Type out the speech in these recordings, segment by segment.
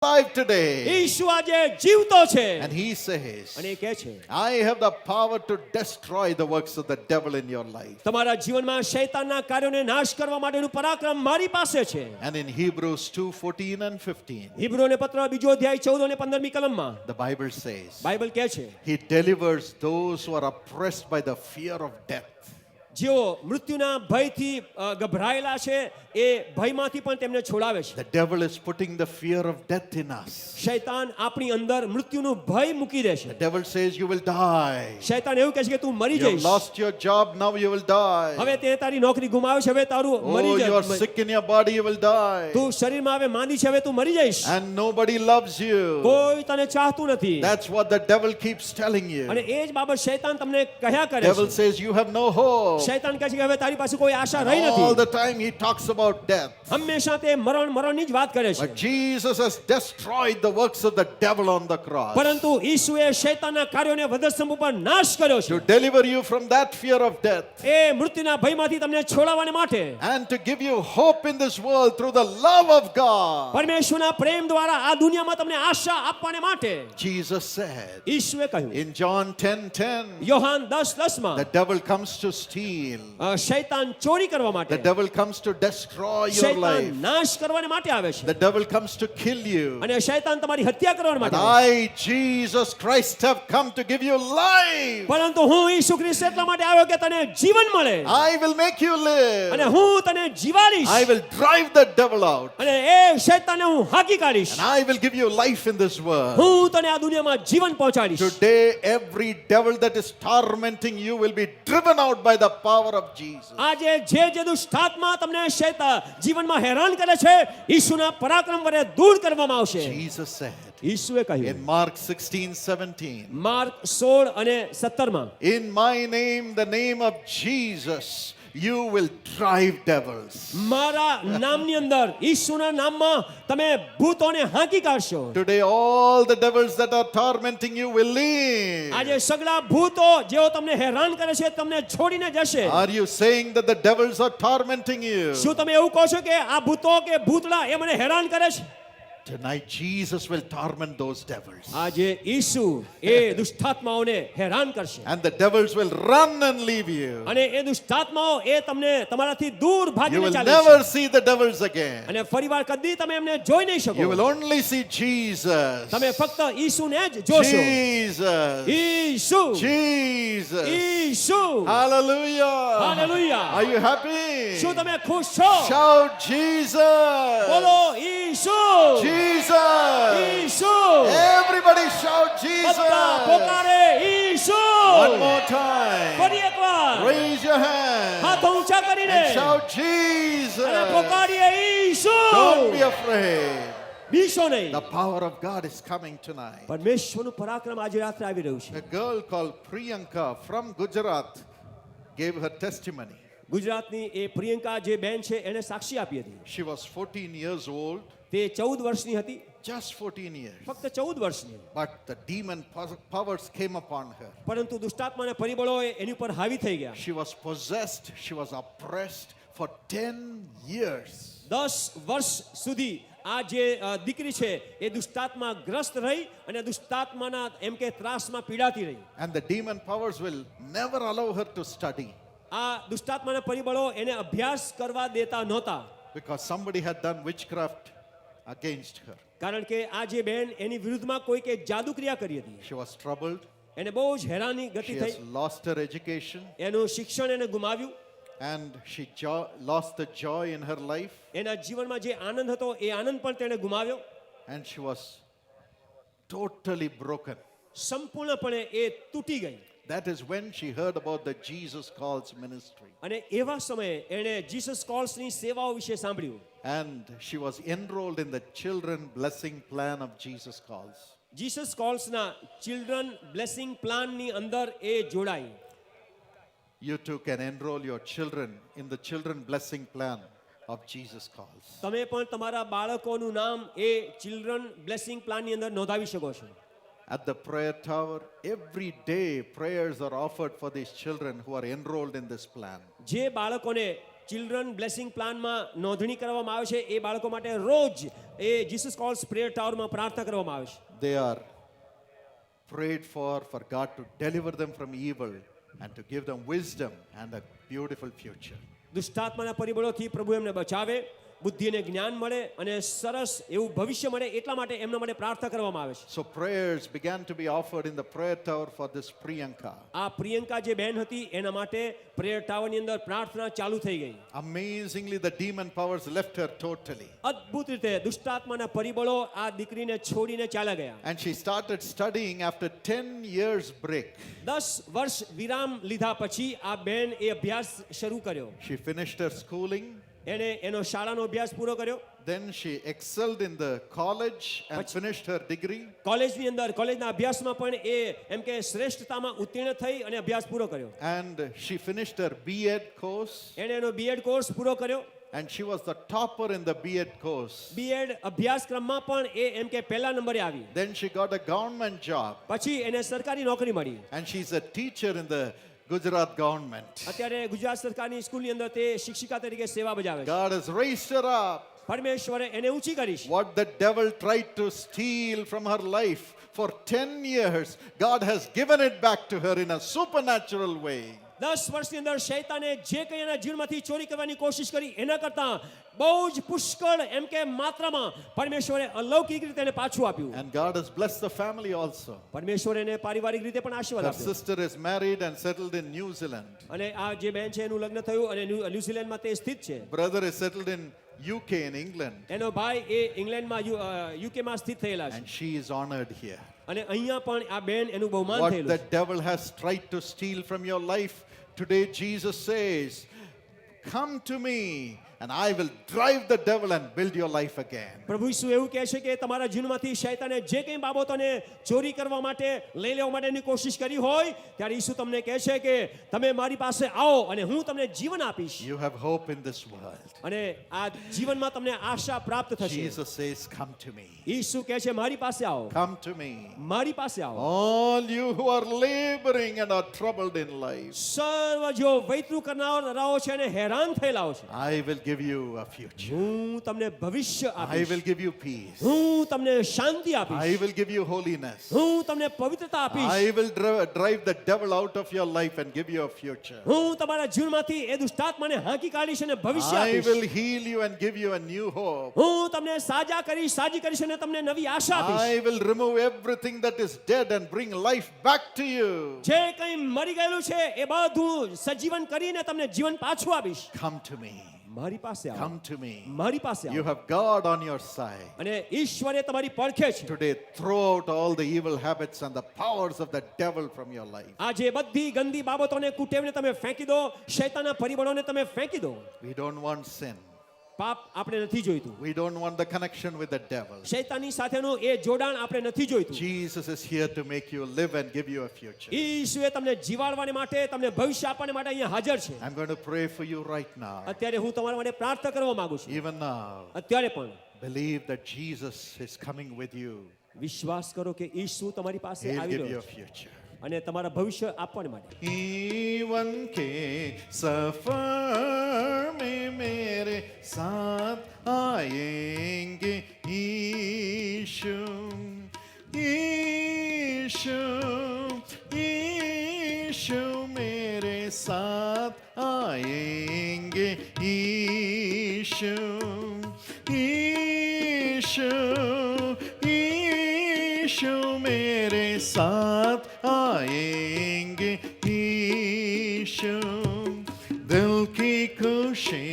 alive today. ઈસુ આજે જીવતો છે And he says, અને એ કહે છે I have the power to destroy the works of the devil in your life. તમારા જીવનમાં શૈતાનના કાર્યોને નાશ કરવા માટેનું પરાક્રમ મારી પાસે છે. And in Hebrews 2:14 and 15, હિબ્રુઓને પત્ર બીજો અધ્યાય 14 અને 15મી કલમમાં the Bible says, બાઇબલ કહે છે he delivers those who are oppressed by the fear of death. જેઓ મૃત્યુના ભયથી ગભરાયેલા છે એ ભયમાંથી પણ તેમને છોડાવે છે. The devil is putting the fear of death in us. શૈતાન આપણી અંદર મૃત્યુનું ભય મૂકી દે છે. The devil says you will die. શૈતાન એવું કહે છે કે તું મરી You have જઈશ. lost your job, now you will die. હવે તે તારી નોકરી ગુમાવી છે, હવે તારું Oh, મરી you are જઈશ. sick in your body, you will die. તું શરીરમાં હવે માંદી છે, હવે તું મરી જઈશ. And nobody loves you. કોઈ તને ચાહતું નથી. That's what the devil keeps telling you. અને એ જ બાબત શૈતાન તમને કહ્યા કરે Devil છે. says you have no hope. શૈતાન કહે છે કે હવે તારી પાસે કોઈ આશા રહી All નથી. the time he talks about death. હંમેશા તે મરણની જ વાત કરે છે. But Jesus has destroyed the works of the devil on the cross પરંતુ ઈસુએ શૈતાનના કાર્યોને વધસ્તંભ ઉપર નાશ કર્યો to છે. deliver you from that fear of death એ મૃત્યુના ભયમાંથી તમને છોડાવવા માટે and to give you hope in this world through the love of God. પરમેશ્વરના પ્રેમ દ્વારા આ દુનિયામાં તમને આશા આપવાને માટે Jesus said ઈસુએ કહ્યું in John 10:10, Yohan 10:10માં the devil comes to steal, શૈતાન ચોરી કરવા માટે, the devil comes to destroy your શૈતાન life, નાશ કરવાને માટે આવે છે the devil comes to kill you. અને શૈતાન તમારી હત્યા કરવા But માટે આવે છે. I, Jesus Christ, have come to give you life. પરંતુ હું ઈસુ ખ્રિસ્ત એટલા માટે આવ્યો કે તને જીવન મળે I will make you અને live. હું તને જીવાડીશ I will drive the devil out. અને એ શૈતાનને હું હાકી કાઢીશ. And I will give you life in this world. હું તને આ દુનિયામાં જીવન પહોંચાડીશ. Today, every devil that is tormenting you will be driven out by the power of Jesus. આજે જે દુષ્ટાત્મા તમને શૈતાન જીવનમાં હેરાન કરે છે ઈસુના પરાક્રમ વડે દૂર કરવામાં આવશે. Jesus said ઈસુએ કહ્યું in Mark 16:17, માર્ક 16 અને 17માં in my name, the name of Jesus, you will drive devils. મારા નામની અંદર ઈસુના નામમાં તમે ભૂતોને હાંકી કાઢશો. Today, all the devils that are tormenting you will leave. આજે સગળા ભૂતો જેઓ તમને હેરાન કરે છે તમને છોડીને જશે. Are you saying that the devils are tormenting you? શું તમે એવું કહો છો કે આ ભૂતો કે ભૂતડા એ મને હેરાન કરે છે? Tonight, Jesus will torment those devils. આજે ઈસુ એ દુષ્ટાત્માઓને હેરાન કરશે And the devils will run and leave you. અને એ દુષ્ટાત્માઓ એ તમને તમારાથી દૂર You ભાગીને will ચાલે never છે. see the devils again. અને ફરીવાર કદી તમે એમને જોઈ નહીં શકો. You will only see Jesus. તમે ફક્ત ઈસુને જ જોશો. Jesus. Isu Jesus. Isu. Hallelujah. Hallelujah. Are you happy? શું તમે ખુશ છો? Shout Jesus. બોલો ઈસુ. Jesus. ઈસુ. Everybody shout બધા Jesus. પોકારે ઈસુ. One more time. ફરી એકવાર Raise your hand હાથો ઊંચા કરીને and shout અને Jesus. પોકારીએ Isu. Don't be afraid. બીસો નહીં. The power of God is coming tonight. પરમેશ્વરનું પરાક્રમ આજે રાત્રે આવી રહ્યું છે. A girl called Priyanka from Gujarat gave her testimony. ગુજરાતની એ પ્રિયંકા જે બેન છે એને સાક્ષી આપી હતી. She was 14 years old, તે 14 વર્ષની હતી. just 14 years. ફક્ત 14 વર્ષની. But the demon powers came upon her. પરંતુ દુષ્ટાત્માના પરિબળો એની ઉપર હાવી થઈ ગયા. She was possessed, she was oppressed for 10 years. 10 વર્ષ સુધી આ જે દીકરી છે એ દુષ્ટાત્મા ગ્રસ્ત રહી અને દુષ્ટાત્માના એમ કે ત્રાસમાં પીડાતી રહી. And the demon powers will never allow her to study આ દુષ્ટાત્માના પરિબળો એને અભ્યાસ કરવા દેતા નહોતા. because somebody had done witchcraft against her. કારણ કે આ જે બેન એની વિરુદ્ધમાં કોઈકે જાદુક્રિયા કરી હતી. She was troubled, એને બહુ જ હેરાની she ગતિ has થઈ. lost her education, એનું શિક્ષણ એને ગુમાવ્યું. and she lost the joy in her life, એના જીવનમાં જે આનંદ હતો એ આનંદ પણ તેણે ગુમાવ્યો. and she was totally broken. સંપૂર્ણપણે એ તૂટી ગઈ. That is when she heard about the Jesus Calls ministry. અને એવા સમયે એણે જીસસ કોલ્સની સેવાઓ વિશે સાંભળ્યું. And she was enrolled in the children blessing plan of Jesus Calls. Jesus કોલ્સના ચિલ્ડ્રન બ્લેસિંગ પ્લાનની અંદર એ જોડાઈ. You too can enroll your children in the children blessing plan of Jesus Calls. તમે પણ તમારા બાળકોનું નામ એ ચિલ્ડ્રન બ્લેસિંગ પ્લાનની અંદર નોંધાવી શકો છો. At the prayer tower, every day prayers are offered for these children who are enrolled in this plan. જે બાળકોને ચિલ્ડ્રન બ્લેસિંગ પ્લાનમાં નોંધણી કરવામાં આવે છે એ બાળકો માટે રોજ એ જીસસ કોલ્સ પ્રેયર ટાવરમાં પ્રાર્થના કરવામાં આવે છે. They are prayed for God to deliver them from evil and to give them wisdom and a beautiful future. દુષ્ટાત્માના પરિબળોથી પ્રભુ એમને બચાવે, બુદ્ધિ અને જ્ઞાન મળે અને સરસ એવું ભવિષ્ય મળે એટલા માટે એમના માટે પ્રાર્થના કરવામાં આવે છે. So prayers began to be offered in the prayer tower for this Priyanka. આ પ્રિયંકા જે બહેન હતી એના માટે પ્રેયર ટાવરની અંદર પ્રાર્થના ચાલુ થઈ ગઈ. Amazingly, the demon powers left her totally. અદ્ભુત રીતે દુષ્ટાત્માના પરિબળો આ દીકરીને છોડીને ચાલ્યા ગયા. And she started studying after 10 years break. 10 વર્ષ વિરામ લીધા પછી આ બેન એ અભ્યાસ શરૂ કર્યો. She finished her schooling. એને એનો શાળાનો અભ્યાસ પૂરો કર્યો. Then she excelled in the college and finished her degree. કોલેજની અંદર કોલેજના અભ્યાસમાં પણ એ એમ કે શ્રેષ્ઠતામાં ઉત્તીર્ણ થઈ અને અભ્યાસ પૂરો કર્યો. And she finished her B.Ed course. એણે એનો બીએડ કોર્સ પૂરો કર્યો. And she was the topper in the B.Ed course. BEd અભ્યાસક્રમમાં પણ એ એમ કે પહેલા નંબરે આવી. Then she got a government job. પછી એને સરકારી નોકરી મળી. And she's a teacher in the Gujarat government. અત્યારે ગુજરાત સરકારની સ્કૂલની અંદર તે શિક્ષિકા તરીકે સેવા બજાવે છે. God has raised her up. પરમેશ્વરે એને ઊંચી કરી છે. What the devil tried to steal from her life for 10 years, God has given it back to her in a supernatural way. 10 વર્ષની અંદર શૈતાને જે કંઈ એના જીવનમાંથી ચોરી કરવાની કોશિશ કરી એના કરતા બહુ જ પુષ્કળ એમ કે માત્રામાં પરમેશ્વરે અલૌકિક રીતે એને પાછું આપ્યું. And God has blessed the family also. પરમેશ્વરે એને પારિવારિક રીતે પણ આશીર્વાદ Her આપ્યો. sister is married and settled in New Zealand. અને આ જે બેન છે એનું લગ્ન થયું અને ન્યુઝીલેન્ડમાં તે સ્થિત છે. Brother is settled in UK in England. એનો ભાઈ એ ઇંગ્લેન્ડમાં યુકેમાં સ્થિત થયેલા છે. And she is honored here. અને અહીંયા પણ આ બેન એનું બહુમાન What થયેલું the devil has tried to steal from your life, today Jesus says, come to me and I will drive the devil and build your life again. પ્રભુ ઈસુ એવું કહે છે કે તમારા જીવનમાંથી શૈતાને જે કંઈ બાબતોને ચોરી કરવા માટે લઈ લેવા માટેની કોશિશ કરી હોય ત્યારે ઈસુ તમને કહે છે કે તમે મારી પાસે આવો અને હું તમને જીવન આપીશ. You have hope in this world. અને આ જીવનમાં તમને આશા પ્રાપ્ત થશે. Jesus says, come to me. ઈસુ કહે છે મારી પાસે આવો, Come to me. મારી પાસે આવો. All you who are laboring and are troubled in life, સર્વ જો વૈતૃ કરનારાઓ છે અને હેરાન થયેલાઓ છે, I will give you a future. હું તમને ભવિષ્ય I આપીશ. will give you peace. હું તમને શાંતિ I આપીશ. will give you holiness. હું તમને પવિત્રતા આપીશ. I will drive the devil out of your life and give you a future. હું તમારા જીવનમાંથી એ દુષ્ટાત્માને હાંકી કાઢીશ અને ભવિષ્ય I આપીશ. will heal you and give you a new hope. હું તમને સાજા કરીશ, સાજી કરીશ અને તમને નવી આશા આપીશ. I will remove everything that is dead and bring life back to you. જે કંઈ મરી ગયેલું છે એ બધું સજીવન કરીને તમને જીવન પાછું આપીશ. Come to me. મારી પાસે આવો, Come to me. મારી પાસે You આવો. have God on your side. અને ઈશ્વરે તમારી પડખે છે. Today, throw out all the evil habits and the powers of the devil from your life. આજે બધી ગંદી બાબતોને કુટેવને તમે ફેંકી દો, શૈતાનના પરિબળોને તમે ફેંકી દો. We don't want sin. પાપ આપણે નથી જોઈતું. We don't want the connection with the devil. શૈતાનની સાથેનું એ જોડાણ આપણે નથી જોઈતું. Jesus is here to make you live and give you a future. ઈશ્વરે તમને જીવાડવાને માટે, તમને ભવિષ્ય આપવાને માટે અહીંયા હાજર છે. I'm going to pray for you right now. અત્યારે હું તમારા માટે પ્રાર્થના કરવા માંગુ છું. Even now, અત્યારે પણ believe that Jesus is coming with you. વિશ્વાસ કરો કે ઈસુ તમારી પાસે He'll આવી give you રહ્યો a છે future. અને તમારા ભવિષ્ય આપવાને માટે. जीवन के सफर में मेरे साथ आएंगे यीशु, यीशु, यीशु मेरे साथ आएंगे यीशु, यीशु, यीशु मेरे साथ आएंगे यीशु, दिल की खुशी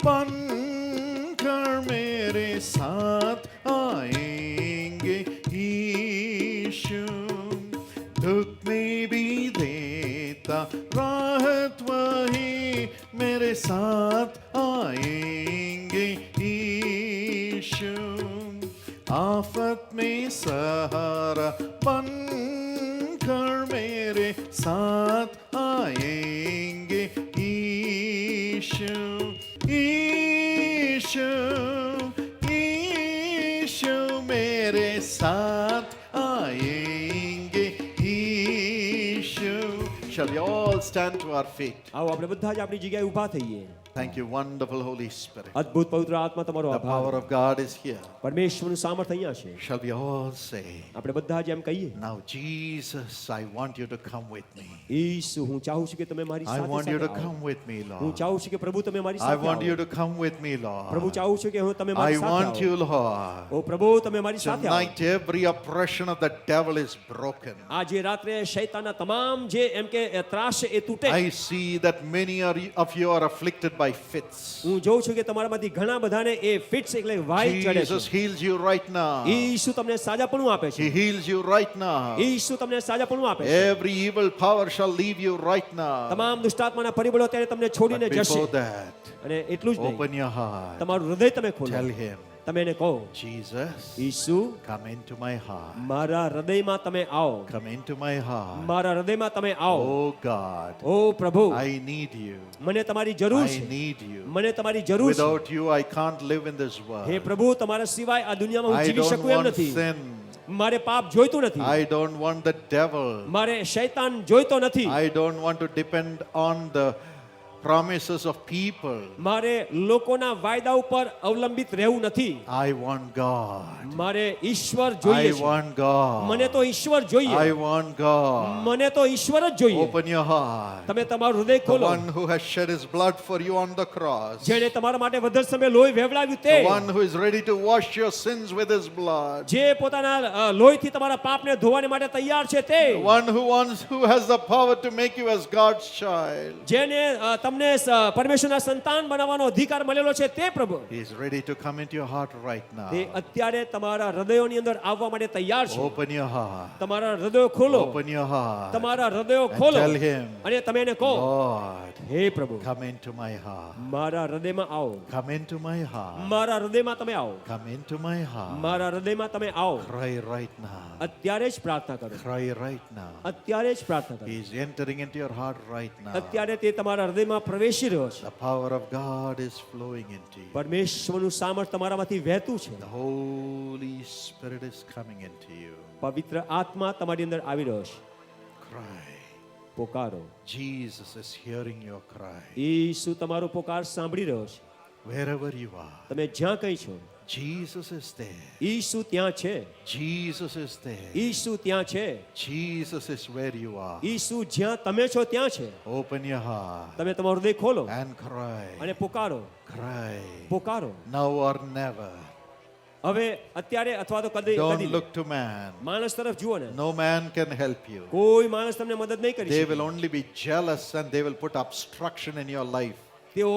बनकर मेरे साथ आएंगे यीशु, दुख में भी देता राहत वही मेरे साथ आएंगे यीशु, आफत में सहारा बनकर मेरे साथ आएंगे यीशु, यीशु, यीशु मेरे साथ आएंगे यीशु. Shall we all stand to our feet? આવો આપણે બધા જ આપણી જગ્યાએ ઊભા થઈએ. Thank you, wonderful Holy Spirit. અદ્ભુત પવિત્ર આત્મા તમારો The આભાર. power of God is here. પરમેશ્વરનું સામર્થ્ય અહીંયા છે. Shall we all say, આપણે બધા જ એમ કહીએ, now Jesus, I want you to come with me. ઈસુ હું ચાહું છું કે તમે મારી I સાથે want you to આવો. come with me, હું Lord. ચાહું છું કે પ્રભુ તમે મારી I સાથે want you આવો. to come with me, પ્રભુ Lord. ચાહું છું કે તમે I મારી સાથે want આવો. you, Lord. ઓ પ્રભુ તમે મારી સાથે આવો. Tonight, every oppression of the devil is broken. આજે રાત્રે શૈતાનના તમામ જે એમ કે ત્રાસ છે એ તૂટે. I see that many of you are afflicted by fits. હું જોઉં છું કે તમારામાંથી ઘણા બધાને એ ફિટ્સ એટલે વાઈ ચડે Jesus છે. heals you right now. ઈસુ તમને સાજાપણું આપે He છે. heals you right now. ઈસુ તમને સાજાપણું આપે છે. Every evil power shall leave you right now. તમામ દુષ્ટાત્માના પરિબળો ત્યારે તમને છોડીને But જશે. before that, અને એટલું જ નહીં, open your heart. તમારું હૃદય તમે ખોલો. Tell him, તમે એને કહો, Jesus, Isu come into my heart. મારા હૃદયમાં તમે આવો. Come into my heart. મારા હૃદયમાં તમે આવો. Oh God, ઓ પ્રભુ, I need you. મને તમારી જરૂર I છે. need you. મને તમારી જરૂર છે. Without you, I can't live in this હે world. પ્રભુ, તમારા સિવાય આ દુનિયામાં હું I જીવી don't શકું એમ want નથી. sin. મારે પાપ જોઈતું નથી. I don't want the devil. મારે શૈતાન જોઈતો નથી. I don't want to depend on the promises of people. મારે લોકોના વાયદા ઉપર અવલંબિત રહેવું નથી. I want God. મારે ઈશ્વર I જોઈએ છે. want God. મને તો ઈશ્વર જોઈએ. I want God. મને તો ઈશ્વર જ જોઈએ. Open your heart. તમે તમારું હૃદય The ખોલો. one who has shed his blood for you on the cross. જેણે તમારા માટે વધારે સમય લોહી વેવડાવ્યું તે, The one who is ready to wash your sins with his blood. જે પોતાના લોહીથી તમારા પાપને ધોવાને માટે તૈયાર છે તે, The one who has the power to make you as God's child. જેને તમને પરમેશ્વરના સંતાન બનાવવાનો અધિકાર મળેલો છે તે પ્રભુ, He is ready to come into your heart right now. તે અત્યારે તમારા હૃદયોની અંદર આવવા માટે તૈયાર છે. Open your heart. તમારા હૃદયો ખોલો. Open your heart. તમારા હૃદયો And ખોલો tell him, અને તમે એને કહો, Lord, હે પ્રભુ, come into my heart. મારા હૃદયમાં આવો. Come into my heart. મારા હૃદયમાં તમે આવો. Come into my heart. મારા હૃદયમાં તમે આવો. Cry right now. અત્યારે જ પ્રાર્થના કરો. Cry right now. અત્યારે જ પ્રાર્થના કરો. He is entering into your heart right now. અત્યારે તે તમારા હૃદયમાં પ્રવેશી રહ્યો છે. The power of God is flowing into you. પરમેશ્વરનું સામર્થ્ય તમારામાંથી વહેતું છે. The Holy Spirit is coming into you. પવિત્ર આત્મા તમારી અંદર આવી રહ્યો છે. Cry. પોકારો. Jesus is hearing your cry. ઈસુ તમારો પોકાર સાંભળી રહ્યો છે. Wherever you are, તમે જ્યાં કઈ છો, Jesus is there. ઈસુ ત્યાં છે. Jesus is there. ઈસુ ત્યાં છે. Jesus is where you are. ઈસુ જ્યાં તમે છો ત્યાં છે. Open your heart તમે તમારું હૃદય ખોલો and cry. અને પોકારો. Cry. પોકારો. Now or never. હવે અત્યારે અથવા તો કદી Don't કદી look to man. માણસ તરફ જુઓ ને. No man can help you. કોઈ માણસ તમને મદદ નહીં કરી They શકે. will only be jealous and they will put obstruction in your life. તેઓ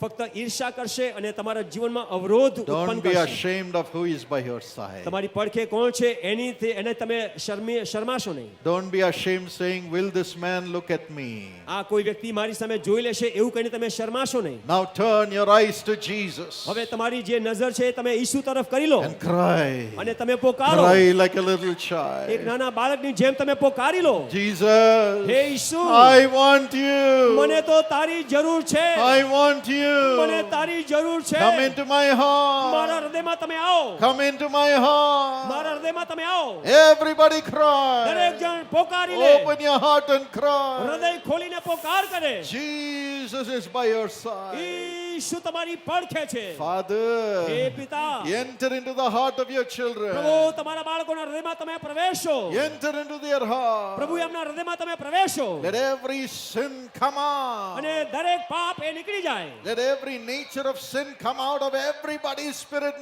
ફક્ત ઈર્ષા કરશે અને તમારા જીવનમાં અવરોધ Don't ઉત્પન્ન be કરશે. ashamed of who is by your side. તમારી પડખે કોણ છે એને તમે શરમાશો નહીં. Don't be ashamed saying, will this man look at me? આ કોઈ વ્યક્તિ મારી સામે જોઈ લેશે એવું કહીને તમે શરમાશો નહીં. Now turn your eyes to Jesus હવે તમારી જે નજર છે એ તમે ઈસુ તરફ કરી લો and cry. અને તમે પોકારો. Cry like a little એક child. નાના બાળકની જેમ તમે પોકારી લો. Jesus, હે ઈસુ, I want you. મને તો તારી જરૂર છે. I want મને you. તારી જરૂર છે. Come into my મારા heart. હૃદયમાં તમે આવો. Come into my heart. મારા હૃદયમાં તમે આવો. Everybody દરેક cry. જણ પોકારી લે. Open your heart and cry. હૃદય ખોલીને પોકાર કરે. Jesus is by your side. ઈસુ તમારી પડખે છે. હે Father, પિતા, enter into the heart of your પ્રભુ children. તમારા બાળકોના હૃદયમાં તમે પ્રવેશો. Enter into their heart. પ્રભુ એમના હૃદયમાં તમે પ્રવેશો Let every sin come out. અને દરેક પાપ એ નીકળી જાય. Let every nature of sin come out of everybody's spirit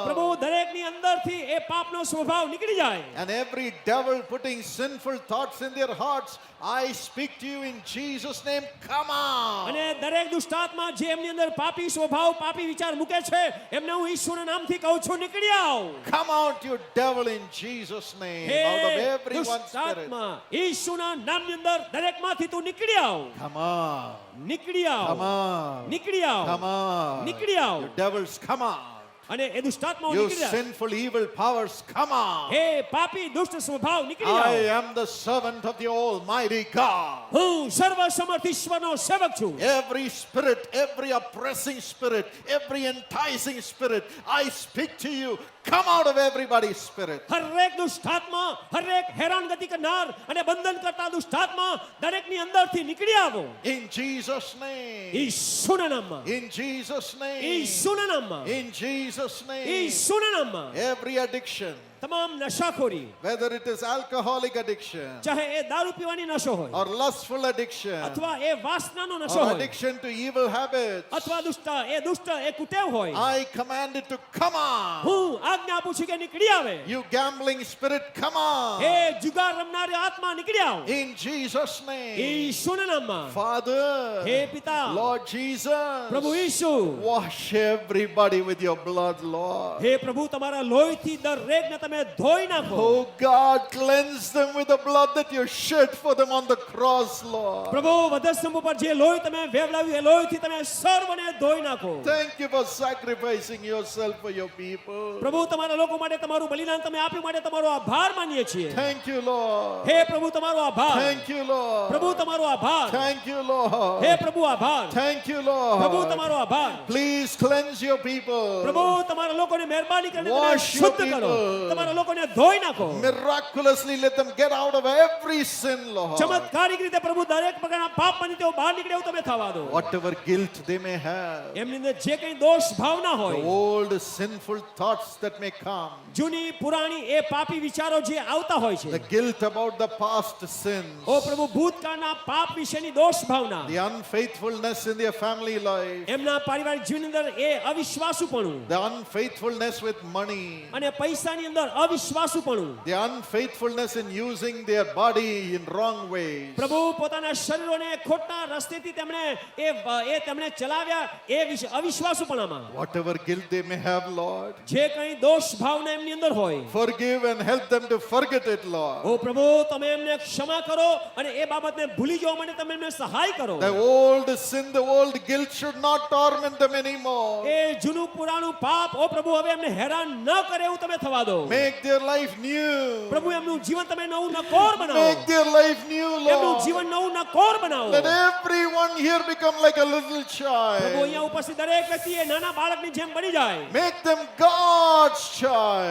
પ્રભુ now. દરેકની અંદરથી એ પાપનો સ્વભાવ નીકળી જાય. And every devil putting sinful thoughts in their hearts, I speak to you in Jesus' name, come out. અને દરેક દુષ્ટાત્મા જે એમની અંદર પાપી સ્વભાવ પાપી વિચાર મૂકે છે એમને હું ઈશ્વરના નામથી કહું છું, નીકળી આવ. Come out, you devil, in Jesus' name, હે out of everyone's spirit. દુષ્ટાત્મા, ઈસુના નામની અંદર દરેકમાંથી તું નીકળી આવ. Come on. નીકળી આવ. Come on. નીકળી આવ. Come on. નીકળી આવ. You devils, come on. અને એ દુષ્ટાત્માઓ You નીકળી જાય. sinful, evil powers, come on. હે પાપી દુષ્ટ સ્વભાવ નીકળી I આવ. am the servant of the Almighty God. હું સર્વસમર્થ ઈશ્વરનો સેવક છું. Every spirit, every oppressing spirit, every enticing spirit, I speak to you. come out of everybody's spirit. હરેક દુષ્ટાત્મા, હરેક હેરાનગતિ કરનાર અને બંધન કરતા દુષ્ટાત્મા દરેકની અંદરથી નીકળી આવો In Jesus' name. ઈસુના નામમાં, In Jesus' name. ઈસુના નામમાં, In Jesus' name. ઈસુના નામમાં. Every addiction, તમામ નશાખોરી, whether it is alcoholic addiction ચાહે એ દારૂ પીવાની નશો હોય or lustful addiction અથવા એ વાસનાનો નશો or હોય addiction to evil habits, અથવા દુષ્ટ એ કુટેવ હોય, I command it to come on. હું આજ્ઞા આપું છું કે નીકળી આવે. You gambling spirit, come on. હે જુગાર રમનારી આત્મા નીકળી આવ In Jesus' name. ઈસુના નામમાં. Father, હે પિતા, Lord Jesus, પ્રભુ ઈસુ, wash everybody with your blood, Lord. હે પ્રભુ તમારા લોહીથી દરેકને તમે ધોઈ નાખો. Oh God, cleanse them with the blood that you shed for them on the cross, Lord. પ્રભુ વધસ્તંભ ઉપર જે લોહી તમે વેવલાવ્યું એ લોહીથી તમે સર્વને ધોઈ નાખો. Thank you for sacrificing yourself for your people. પ્રભુ તમારા લોકો માટે તમારું બલિદાન તમે આપ્યું માટે તમારો આભાર માનીએ છીએ. Thank you, Lord. હે પ્રભુ તમારો આભાર. Thank you, Lord. પ્રભુ તમારો આભાર. Thank you, Lord. હે પ્રભુ આભાર. Thank you, પ્રભુ Lord. તમારો આભાર. Please cleanse your people. પ્રભુ તમારા લોકોને મહેરબાની કરીને તમે Wash your શુદ્ધ કરો. people. તમારા લોકોને ધોઈ નાખો. Miraculously let them get out of every sin, Lord. ચમત્કારિક રીતે પ્રભુ દરેક પ્રકારના પાપમાંથી તેઓ બહાર નીકળે એવું તમે થવા દો. Whatever guilt they may have, એમની અંદર જે કંઈ દોષ ભાવના the હોય, old sinful thoughts that may come, જૂની પુરાણી એ પાપી વિચારો જે આવતા હોય the છે, guilt about the past sins, ઓ પ્રભુ ભૂતકાળના પાપ વિશેની દોષ ભાવના, the unfaithfulness in their family life, એમના પારિવારિક જીવનની અંદર એ અવિશ્વાસુપણું the unfaithfulness with money, અને પૈસાની અંદર અવિશ્વાસુપણું, the unfaithfulness in using their body in wrong ways. પ્રભુ પોતાના શરીરોને ખોટા રસ્તેથી તેમણે ચલાવ્યા એ અવિશ્વાસુપણામાં, Whatever guilt they may have, Lord, જે કંઈ દોષ ભાવના એમની અંદર હોય, forgive and help them to forget it, Lord. ઓ પ્રભુ તમે એમને ક્ષમા કરો અને એ બાબતને ભૂલી જવા માટે તમે એમને સહાય કરો. The old sin, the old guilt should not torment them anymore. એ જૂનું પુરાણું પાપ ઓ પ્રભુ હવે એમને હેરાન ન કરે એવું તમે થવા દો. Make their life new. પ્રભુ એમનું જીવન તમે નવું નકોર બનાવો. Make their life new, એમનું Lord. જીવન નવું નકોર બનાવો. Let everyone here become like a little પ્રભુ child. અહીંયા ઉપસ્થિત દરેક વ્યક્તિ એ નાના બાળકની જેમ બની જાય. Make them God's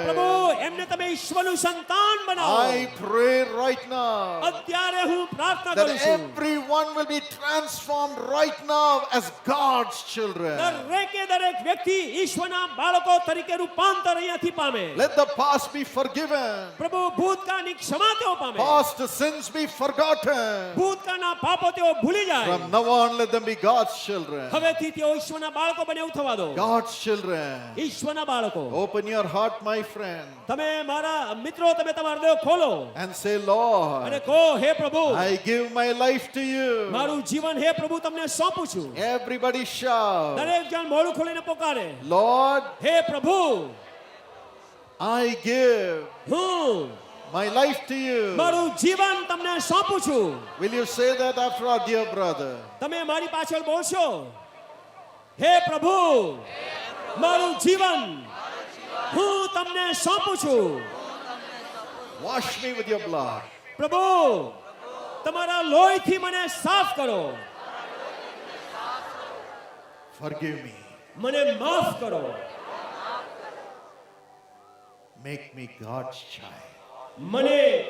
પ્રભુ child. એમને તમે ઈશ્વરનું સંતાન બનાવો. I pray right now અત્યારે હું પ્રાર્થના that કરું છું, everyone will be transformed right now as God's children. દરેક વ્યક્તિ ઈશ્વરના બાળકો તરીકે રૂપાંતર અહીંયાથી પામે. Let the past be forgiven. પ્રભુ ભૂતકાળની ક્ષમા તેઓ પામે. Past sins be forgotten. ભૂતકાળના પાપો તેઓ ભૂલી જાય. From now on, let them be God's children. હવેથી તેઓ ઈશ્વરના બાળકો બને એવું થવા દો. God's children. ઈશ્વરના બાળકો. Open your heart, my friend, તમે મારા મિત્રો, તમે તમારો દેહ ખોલો and say, અને Lord, કહો, હે પ્રભુ I give my life to you. મારું જીવન હે પ્રભુ તમને સોંપું છું. Everybody shout, દરેક જણ મોઢું ખોલીને પોકારે, Lord, હે પ્રભુ I give હું my life to you. મારું જીવન તમને સોંપું છું. Will you say that after our dear brother? તમે મારી પાછળ બોલશો, હે પ્રભુ મારું જીવન હું તમને સોંપું છું. Wash me with your blood. પ્રભુ તમારા લોહીથી મને સાફ કરો, Forgive me. મને માફ કરો. Make me God's child. મને